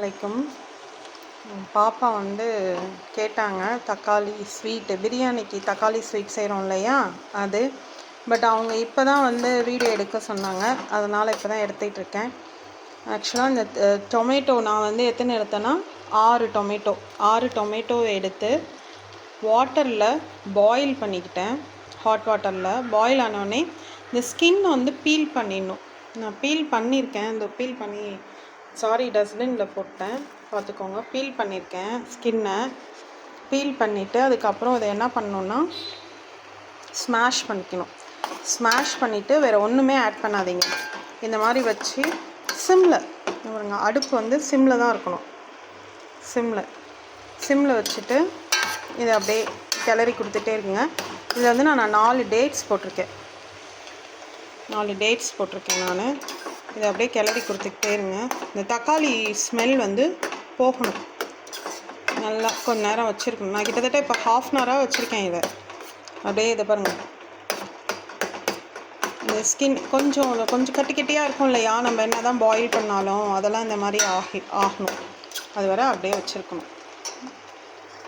வலைக்கும். பாப்பா வந்து கேட்டாங்க தக்காளி ஸ்வீட்டு, பிரியாணிக்கு தக்காளி ஸ்வீட் செய்கிறோம் இல்லையா அது. பட் அவங்க இப்போ தான் வந்து வீடியோ எடுக்க சொன்னாங்க, அதனால் இப்போ தான் எடுத்துகிட்ருக்கேன். ஆக்சுவலாக இந்த டொமேட்டோ நான் வந்து எத்தனை எடுத்தேன்னா 6 டொமேட்டோ எடுத்து வாட்டரில் பாயில் பண்ணிக்கிட்டேன். ஹாட் வாட்டரில் பாயில் ஆனோடனே இந்த ஸ்கின் வந்து பீல் பண்ணிடணும். நான் பீல் பண்ணியிருக்கேன், இந்த பீல் பண்ணி டஸ்ட்பினில் போட்டேன், பார்த்துக்கோங்க. பீல் பண்ணியிருக்கேன், ஸ்கின்னை பீல் பண்ணிவிட்டு அதுக்கப்புறம் இதை என்ன பண்ணணுன்னா ஸ்மாஷ் பண்ணிக்கணும். ஸ்மாஷ் பண்ணிவிட்டு வேறு ஒன்றுமே ஆட் பண்ணாதீங்க. இந்த மாதிரி வச்சு சிம்மில் அடுப்பு வந்து சிம்மில் தான் இருக்கணும். சிம்மில் வச்சுட்டு இதை அப்படியே கிளறி கொடுத்துட்டே இருக்குங்க. இதில் வந்து நான் 4 டேட்ஸ் போட்டிருக்கேன். நான் இதை அப்படியே கிளறி கொடுத்துக்கிட்டே இருங்க. இந்த தக்காளி ஸ்மெல் வந்து போகணும். நல்லா கொஞ்சம் நேரம் வச்சுருக்கணும். நான் கிட்டத்தட்ட இப்போ ½ அன் ஹவராக வச்சுருக்கேன். இதை அப்படியே இதை பாருங்கள். இந்த ஸ்கின் கொஞ்சம் கட்டி கட்டியாக இருக்கும் இல்லையா, நம்ம என்ன தான் பாயில் பண்ணாலும் அதெல்லாம் இந்த மாதிரி ஆகணும். அது வரை அப்படியே வச்சுருக்கணும்.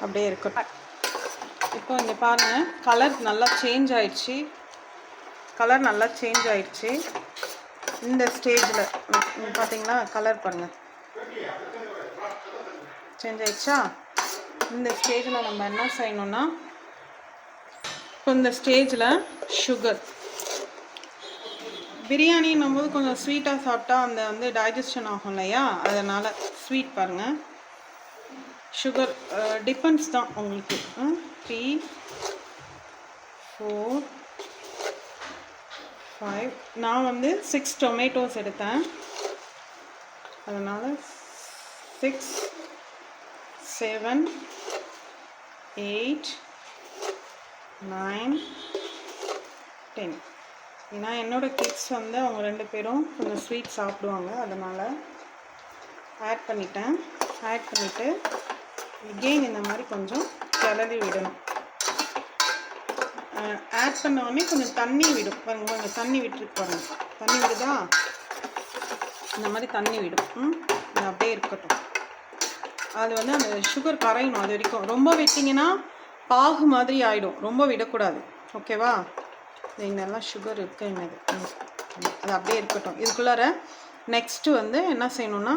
அப்படியே இருக்கட்டும். இப்போ இங்கே பாருங்கள், கலர் நல்லா சேஞ்ச் ஆயிடுச்சு. இந்த ஸ்டேஜில் பார்த்தீங்களா, கலர் பாருங்கள் சேஞ்ச் ஆயிடுச்சா. இந்த ஸ்டேஜில் நம்ம என்ன செய்யணும்னா, இப்போ இந்த ஸ்டேஜில் சுகர், பிரியாணின்னும் போது கொஞ்சம் ஸ்வீட்டாக சாப்பிட்டா அந்த வந்து டைஜஷன் ஆகும் இல்லையா, அதனால் ஸ்வீட் பாருங்கள். சுகர் டிபெண்ட்ஸ் தான் உங்களுக்கு. 3, 4, 5. நான் வந்து 6 டொமேட்டோஸ் எடுத்தேன், அதனால் 6, 7, 8, 9, 10. ஏன்னா என்னோடய கிட்ஸ் வந்து அவங்க 2 பேரும் கொஞ்சம் ஸ்வீட் சாப்பிடுவாங்க, அதனால் ஆட் பண்ணிவிட்டு எகெயின் இந்த மாதிரி கொஞ்சம் கிளறி விடணும். ஆட் பண்ணோடனே கொஞ்சம் தண்ணி விடும் பாருங்க. கொஞ்சம் தண்ணி விட்டுருக்கு பாருங்க. தண்ணி விடுதா, இந்த மாதிரி தண்ணி விடும். அது அப்படியே இருக்கட்டும். அது வந்து அந்த சுகர் கரையணும் அது வரைக்கும். ரொம்ப விட்டிங்கன்னா பாகு மாதிரி ஆகிடும், ரொம்ப விடக்கூடாது. ஓகேவா? இதெல்லாம் சுகர் இருக்கு என்னது, அது அப்படியே இருக்கட்டும். இதுக்குள்ளார நெக்ஸ்ட்டு வந்து என்ன செய்யணும்னா,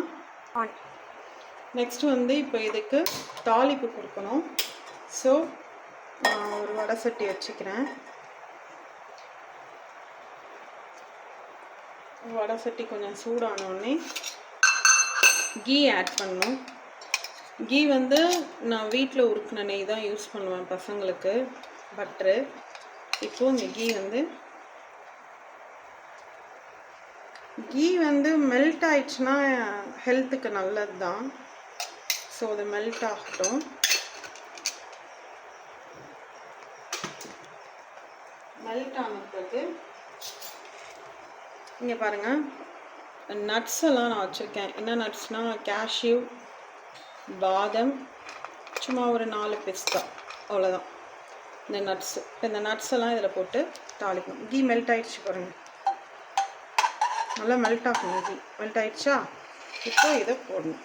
நெக்ஸ்ட்டு வந்து இப்போ இதுக்கு தாளிப்பு கொடுக்கணும். ஸோ நான் ஒரு வடை சட்டி வச்சுக்கிறேன். வடை சட்டி கொஞ்சம் சூடானோடனே கீ ஆட் பண்ணணும். கீ வந்து நான் வீட்டில் உருக்கின நெய் தான் யூஸ் பண்ணுவேன் பசங்களுக்கு, பட்ரு. இப்போது இந்த கீ வந்து மெல்ட் ஆயிடுச்சுன்னா ஹெல்த்துக்கு நல்லது தான். ஸோ அது மெல்ட் ஆகட்டும். மெல்ட் ஆன பிறகு இங்கே பாருங்கள், நட்ஸ் எல்லாம் நான் வச்சுருக்கேன். என்ன நட்ஸ்னால் கேஷ்யூ, பாதம், சும்மா ஒரு 4 பிஸ்தா, அவ்வளோதான் இந்த நட்ஸு. இப்போ இந்த நட்ஸ் எல்லாம் இதில் போட்டு தாளிக்கணும். கீ மெல்ட் ஆகிடுச்சு பாருங்கள், நல்லா மெல்ட் ஆகணும். கீ மெல்ட் ஆகிடுச்சா, இப்போ இதை போடணும்.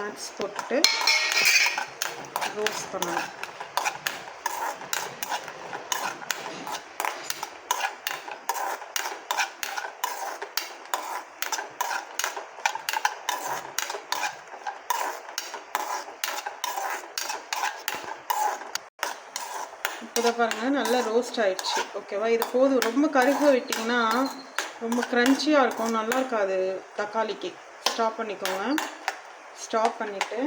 நட்ஸ் போட்டுட்டு ரோஸ்ட் பண்ணணும். இப்போ பாருங்கள், நல்லா ரோஸ்ட் ஆகிடுச்சு. ஓகேவா? இது போதும். ரொம்ப கருக விட்டிங்கன்னா ரொம்ப க்ரன்ச்சியாக இருக்கும், நல்லா இருக்காது தக்காளிக்கு. ஸ்டாப் பண்ணிக்கோங்க. ஸ்டாப் பண்ணிவிட்டு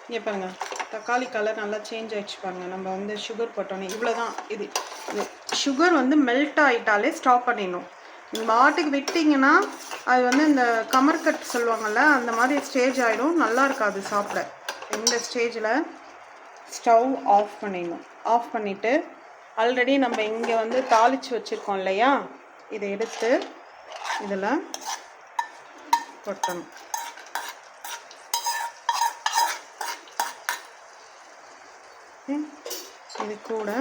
இங்கே பாருங்கள், தக்காளி கலர் நல்லா சேஞ்ச் ஆகிடுச்சு பாருங்கள். நம்ம வந்து சுகர் போட்டோன்னே இவ்வளோ தான். இது சுகர் வந்து மெல்ட் ஆகிட்டாலே ஸ்டாப் பண்ணிடணும். பாட்டுக்கு விட்டிங்கன்னா அது வந்து இந்த கமர்கட் சொல்லுவாங்கள்ல, அந்த மாதிரி ஸ்டேஜ் ஆகிடும், நல்லா இருக்காது சாப்பிட. இந்த ஸ்டேஜில் ஸ்டவ் ஆஃப் பண்ணிடணும். ஆஃப் பண்ணிவிட்டு ஆல்ரெடி நம்ம இங்கே வந்து தாளித்து வச்சுருக்கோம் இல்லையா, இதை எடுத்து இதில் கொட்டணும். இது கூட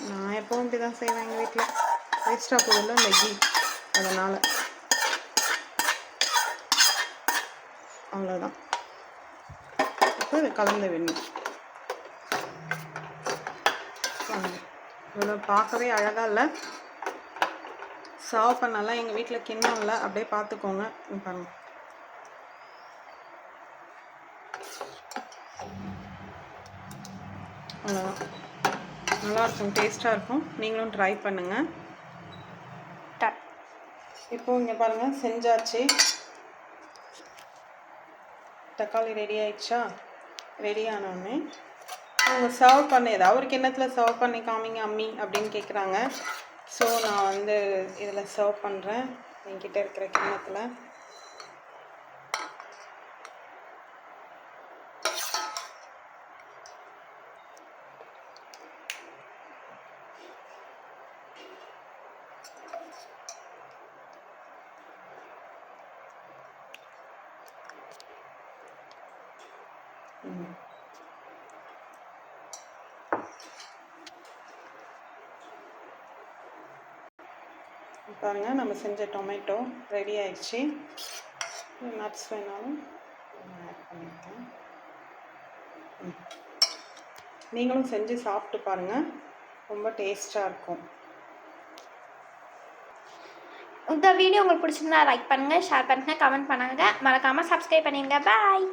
நான் எப்போவும் இப்படி தான் செய்வேன் எங்கள் வீட்டில். வேஸ்ட்டாக போதில்ல இந்த கீ, அதனால் அவ்வளோதான். இப்போ இதை கலந்து விடணும். இவ்வளோ பார்க்கவே அழகாக இல்லை, சர்வ் பண்ணலாம். எங்கள் வீட்டில் கிண்ணம் இல்லை, அப்படியே பார்த்துக்கோங்க. பாருங்க, அவ்வளோதான். நல்லாயிருக்கும், டேஸ்ட்டாக இருக்கும். நீங்களும் ட்ரை பண்ணுங்கள். இப்போ இங்கே பாருங்கள், செஞ்சாச்சு. தக்காளி ரெடி ஆயிடுச்சா? ரெடி ஆனோடனே அவங்க சர்வ் பண்ண ஏதாவது ஒரு கிண்ணத்தில் சர்வ் பண்ணி காமிங்க அம்மி அப்படின்னு கேட்குறாங்க. ஸோ நான் வந்து இதில் சர்வ் பண்ணுறேன், என்கிட்ட இருக்கிற கிண்ணத்தில். பாருங்கள், நம்ம செஞ்ச டொமேட்டோ ரெடி ஆயிடுச்சு. நட்ஸ் வேணாலும் ஆட் பண்ணிக்கலாம். நீங்களும் செஞ்சு சாப்பிட்டு பாருங்கள், ரொம்ப டேஸ்ட்டாக இருக்கும். இந்த வீடியோ உங்களுக்கு பிடிச்சிருந்தா லைக் பண்ணுங்கள், ஷேர் பண்ணுங்கள், கமெண்ட் பண்ணுங்கள், மறக்காமல் சப்ஸ்கிரைப் பண்ணிடுங்க. பாய்.